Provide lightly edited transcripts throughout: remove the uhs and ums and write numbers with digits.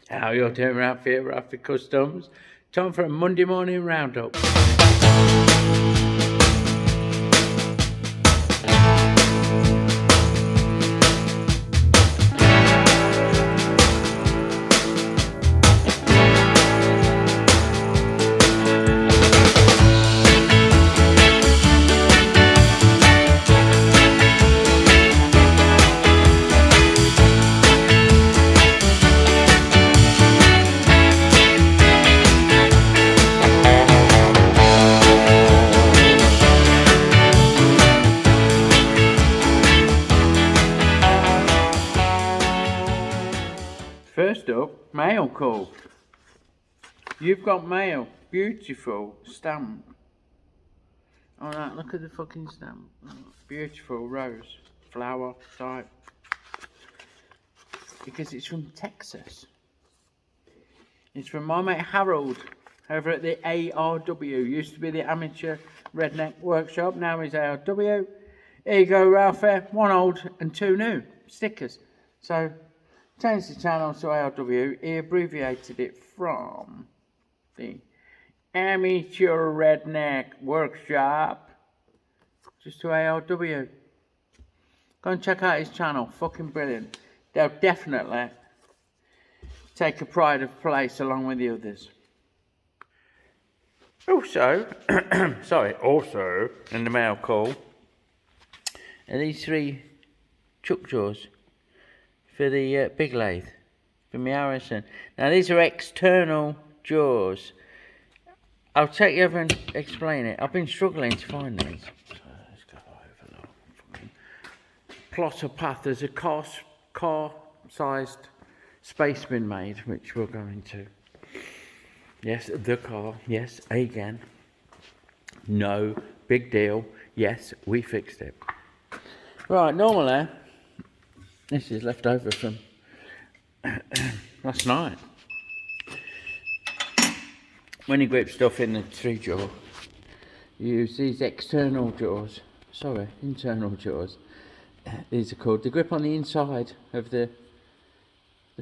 How you're doing, Ralfy at Ralfy Customs? Time for a Monday morning roundup. First up, mail call. You've got mail. Beautiful stamp. Alright, look at the fucking stamp. Beautiful rose. Flower type. Because it's from Texas. It's from my mate Harold over at the ARW. Used to be the Amateur Redneck Workshop. Now he's ARW. Here you go, Ralph. One old and two new stickers. So, changed the channel to ARW. He abbreviated it from the Amateur Redneck Workshop just to ARW. Go and check out his channel. Fucking brilliant. They'll definitely take a pride of place along with the others. Also, also in the mail call are these three chuck jaws for the big lathe from the Harrison. Now these are external jaws. I'll take you over and explain it. I've been struggling to find these. So let's go over the plotter path. There's a car-sized space been made, which we're going to. Yes, the car. Yes, again. No, big deal. Yes, we fixed it. Right, normally, this is left over from last night. When you grip stuff in the 3-jaw, you use these internal jaws. These are called. They grip on the inside of the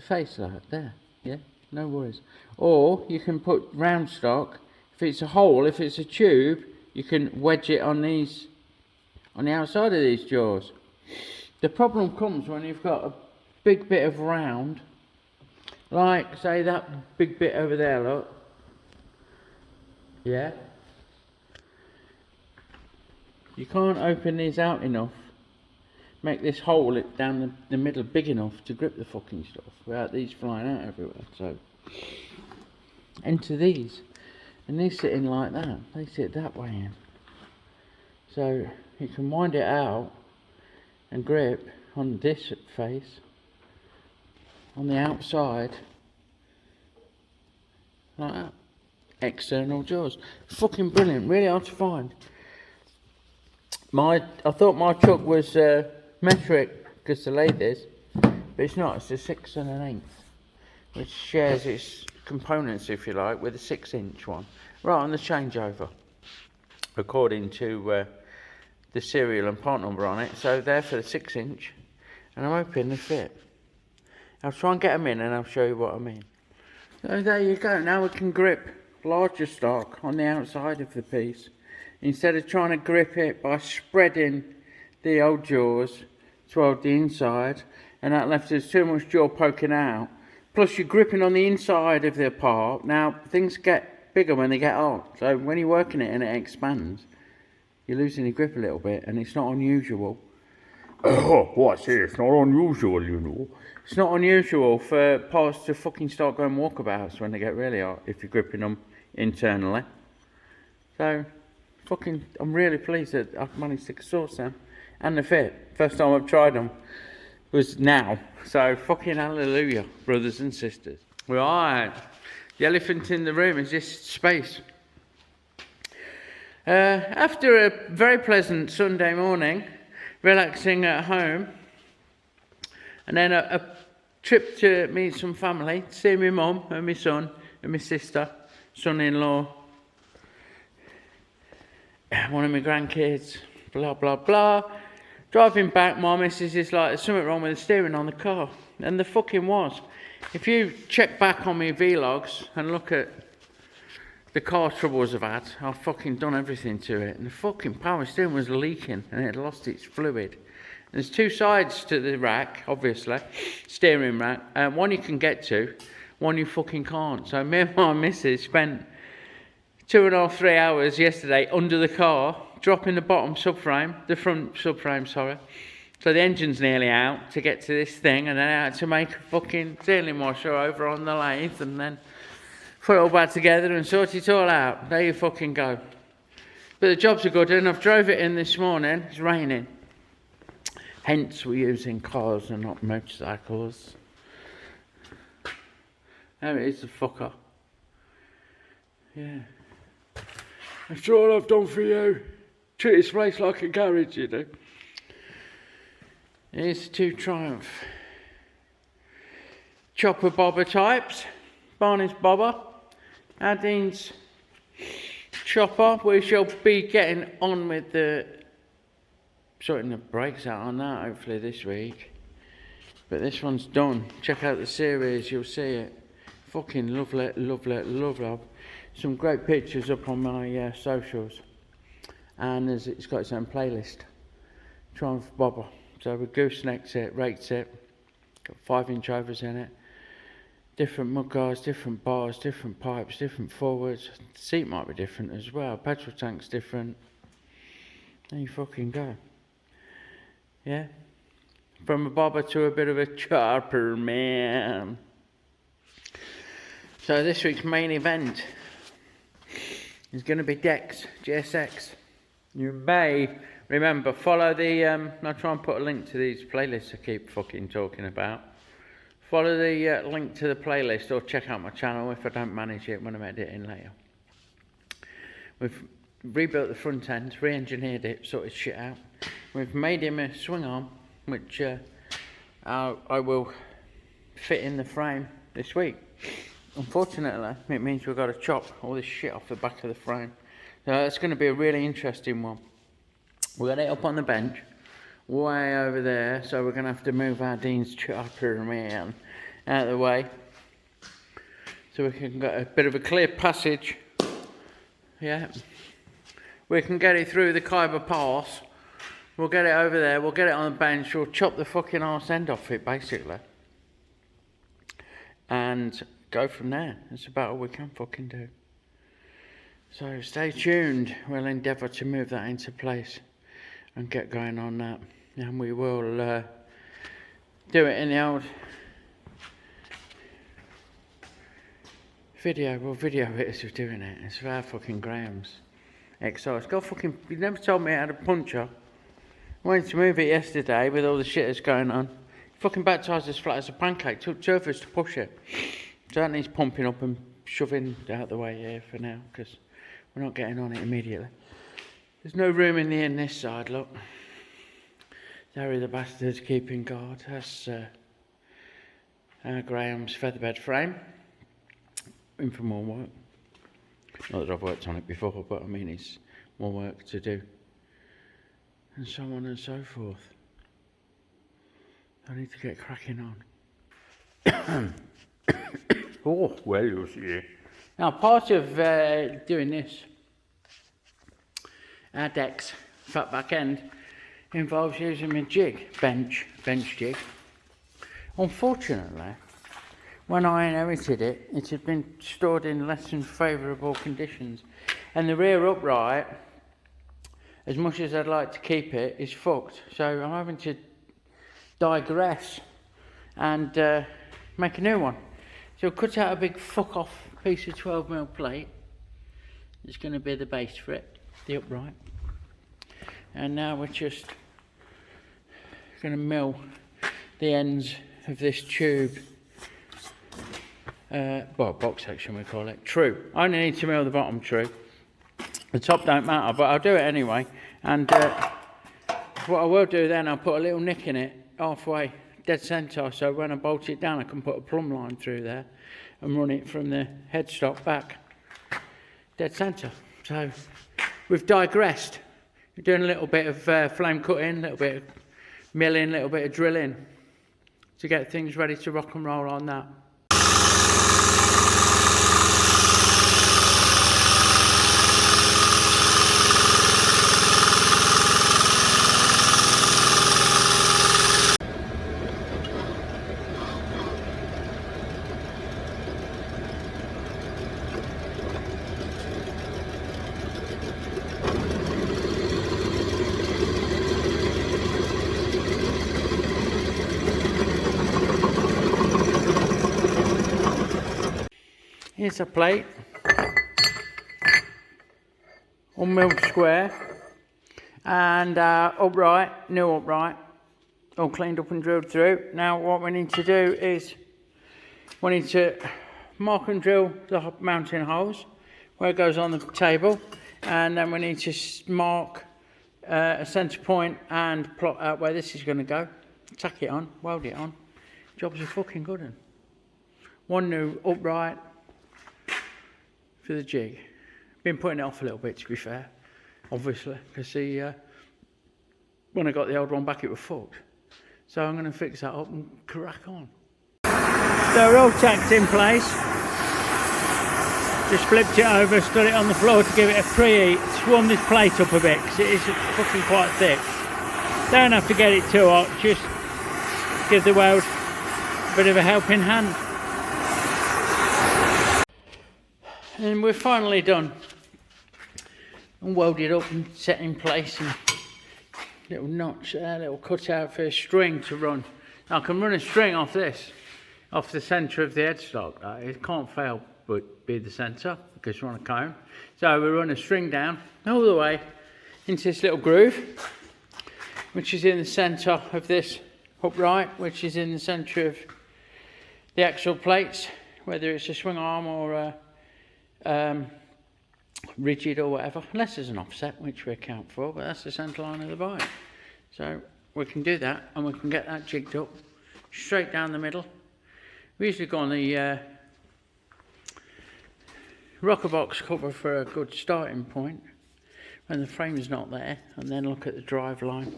face like there. Yeah, no worries. Or you can put round stock. If it's a hole, if it's a tube, you can wedge it on these, on the outside of these jaws. The problem comes when you've got a big bit of round, like say that big bit over there, look. Yeah. You can't open these out enough. Make this hole down the middle big enough to grip the fucking stuff without these flying out everywhere. So enter these, and these sit in like that. They sit that way in. So you can wind it out and grip on this face on the outside like that. External jaws. Fucking brilliant. Really hard to find. I thought my chuck was metric because the lathe is, but it's not. It's a 6 1/8, which shares its components, if you like, with a 6-inch one. Right on the changeover, according to the serial and part number on it. So they're for the 6-inch, and I'm hoping they fit. I'll try and get them in, and I'll show you what I mean. So there you go. Now we can grip larger stock on the outside of the piece, instead of trying to grip it by spreading the old jaws toward the inside, and that left us too much jaw poking out. Plus you're gripping on the inside of the part. Now things get bigger when they get hot, so when you're working it and it expands, you're losing your grip a little bit, and it's not unusual. Oh, what's this? It's not unusual, you know. It's not unusual for parts to fucking start going walkabouts when they get really hot, if you're gripping them internally. So I'm really pleased that I've managed to source them, and the fit. First time I've tried them was now. So fucking hallelujah, brothers and sisters. Right, the elephant in the room is this space. After a very pleasant Sunday morning, relaxing at home, and then a trip to meet some family, see my mum and my son and my sister, son-in-law, one of my grandkids, blah blah blah. Driving back, my missus is like, there's something wrong with the steering on the car, and there fucking was. If you check back on my vlogs and look at the car troubles I've had, I've fucking done everything to it. And the fucking power steering was leaking and it had lost its fluid. There's two sides to the rack, obviously, steering rack. One you can get to, one you fucking can't. So me and my missus spent 2.5, 3 hours yesterday under the car, dropping the bottom subframe, the front subframe, sorry. So the engine's nearly out to get to this thing, and then I had to make a fucking sealing washer over on the lathe, and then put it all back together and sort it all out. There you fucking go. But the job's a good one. I've drove it in this morning. It's raining. Hence we're using cars and not motorcycles. There it is, the fucker. Yeah. That's all I've done for you. Treat this place like a garage, you know. Here's the two Triumph chopper bobber types. Barney's bobber. Adine's chopper. We shall be getting on with the sorting the brakes out on that hopefully this week. But this one's done. Check out the series, you'll see it. Fucking lovely, lovely, lovely. Some great pictures up on my socials. And it's got its own playlist. Triumph bobber. So we goosenecks it, rakes it, got 5-inch overs in it, different mudguards, different bars, different pipes, different forwards. The seat might be different as well, petrol tank's different. There you fucking go. Yeah? From a bobber to a bit of a chopper, man. So this week's main event is going to be Dex GSX. You may remember, follow the, I'll try and put a link to these playlists I keep fucking talking about. Follow the link to the playlist or check out my channel if I don't manage it when I'm editing later. We've rebuilt the front end, re-engineered it, sorted shit out. We've made him a swing arm, which I will fit in the frame this week. Unfortunately, it means we've got to chop all this shit off the back of the frame. So it's going to be a really interesting one. We've got it up on the bench, way over there, so we're going to have to move our Dean's chopper man out of the way. So we can get a bit of a clear passage. Yeah. We can get it through the Khyber Pass. We'll get it over there, we'll get it on the bench, we'll chop the fucking arse end off it, basically. And go from there. That's about all we can fucking do. So stay tuned. We'll endeavour to move that into place and get going on that. And we will do it in the old video. We'll video it as we're doing it. It's for our fucking Graham's XR. It's got fucking... You never told me I had a puncher. I wanted to move it yesterday with all the shit that's going on. Fucking baptised as flat as a pancake. Took 2 of us to push it. So that needs pumping up and shoving out the way here for now, because we're not getting on it immediately. There's no room in this side, look. Harry the bastard's keeping guard. That's Graham's featherbed frame. In for more work. Not that I've worked on it before, but I mean it's more work to do. And so on and so forth. I need to get cracking on. Oh, well, you'll see. Now, part of doing this, our Dex fat back end, involves using my jig, bench jig. Unfortunately, when I inherited it, it had been stored in less than favourable conditions. And the rear upright, as much as I'd like to keep it, is fucked. So I'm having to digress and make a new one. So I'll cut out a big fuck off piece of 12mm plate. It's going to be the base for it, the upright. And now we're just going to mill the ends of this tube. Well, box section we call it. True. I only need to mill the bottom true. The top don't matter, but I'll do it anyway. And what I will do then, I'll put a little nick in it halfway, dead centre, so when I bolt it down I can put a plumb line through there and run it from the headstock back dead centre. So we've digressed. We're doing a little bit of flame cutting, a little bit of milling, a little bit of drilling to get things ready to rock and roll on that. Here's a plate, unmilled square, and upright, new upright, all cleaned up and drilled through. Now what we need to do is we need to mark and drill the mounting holes where it goes on the table, and then we need to mark a centre point and plot out where this is going to go. Tack it on, weld it on. Jobs are fucking good. And one new upright for the jig. Been putting it off a little bit, to be fair, obviously, because when I got the old one back it was fucked. So I'm going to fix that up and crack on. So we're all tacked in place. Just flipped it over, stood it on the floor to give it a preheat. Just warm this plate up a bit because it is fucking quite thick. Don't have to get it too hot, just give the weld a bit of a helping hand. And we're finally done. And welded up and set in place, and little notch there, little cutout for a string to run. Now I can run a string off this, off the centre of the headstock. It can't fail but be the centre because we're on a comb. So we run a string down all the way into this little groove, which is in the centre of this upright, which is in the centre of the actual plates, whether it's a swing arm or a rigid or whatever, unless there's an offset, which we account for, but that's the centre line of the bike. So we can do that, and we can get that jigged up straight down the middle. We usually go on the rocker box cover for a good starting point when the frame's not there, and then look at the drive line,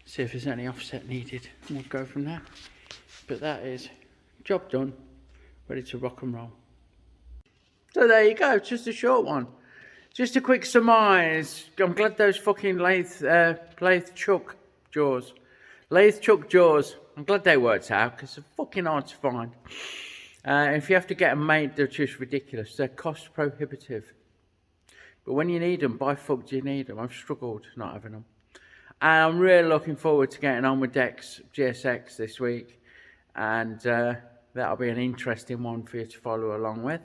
see if there's any offset needed, and we'll go from there. But that is job done, ready to rock and roll. So there you go, just a short one. Just a quick surmise. I'm glad those fucking lathe chuck jaws, I'm glad they worked out, because they're fucking hard to find. If you have to get them made, they're just ridiculous. They're cost prohibitive. But when you need them, by fuck do you need them? I've struggled not having them. And I'm really looking forward to getting on with Dex GSX this week. And that'll be an interesting one for you to follow along with.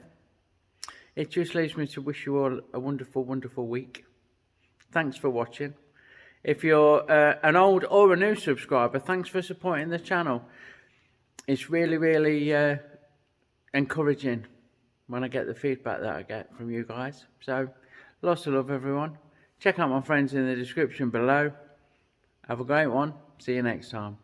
It just leaves me to wish you all a wonderful, wonderful week. Thanks for watching. If you're an old or a new subscriber, thanks for supporting the channel. It's really, really encouraging when I get the feedback that I get from you guys. So, lots of love, everyone. Check out my friends in the description below. Have a great one. See you next time.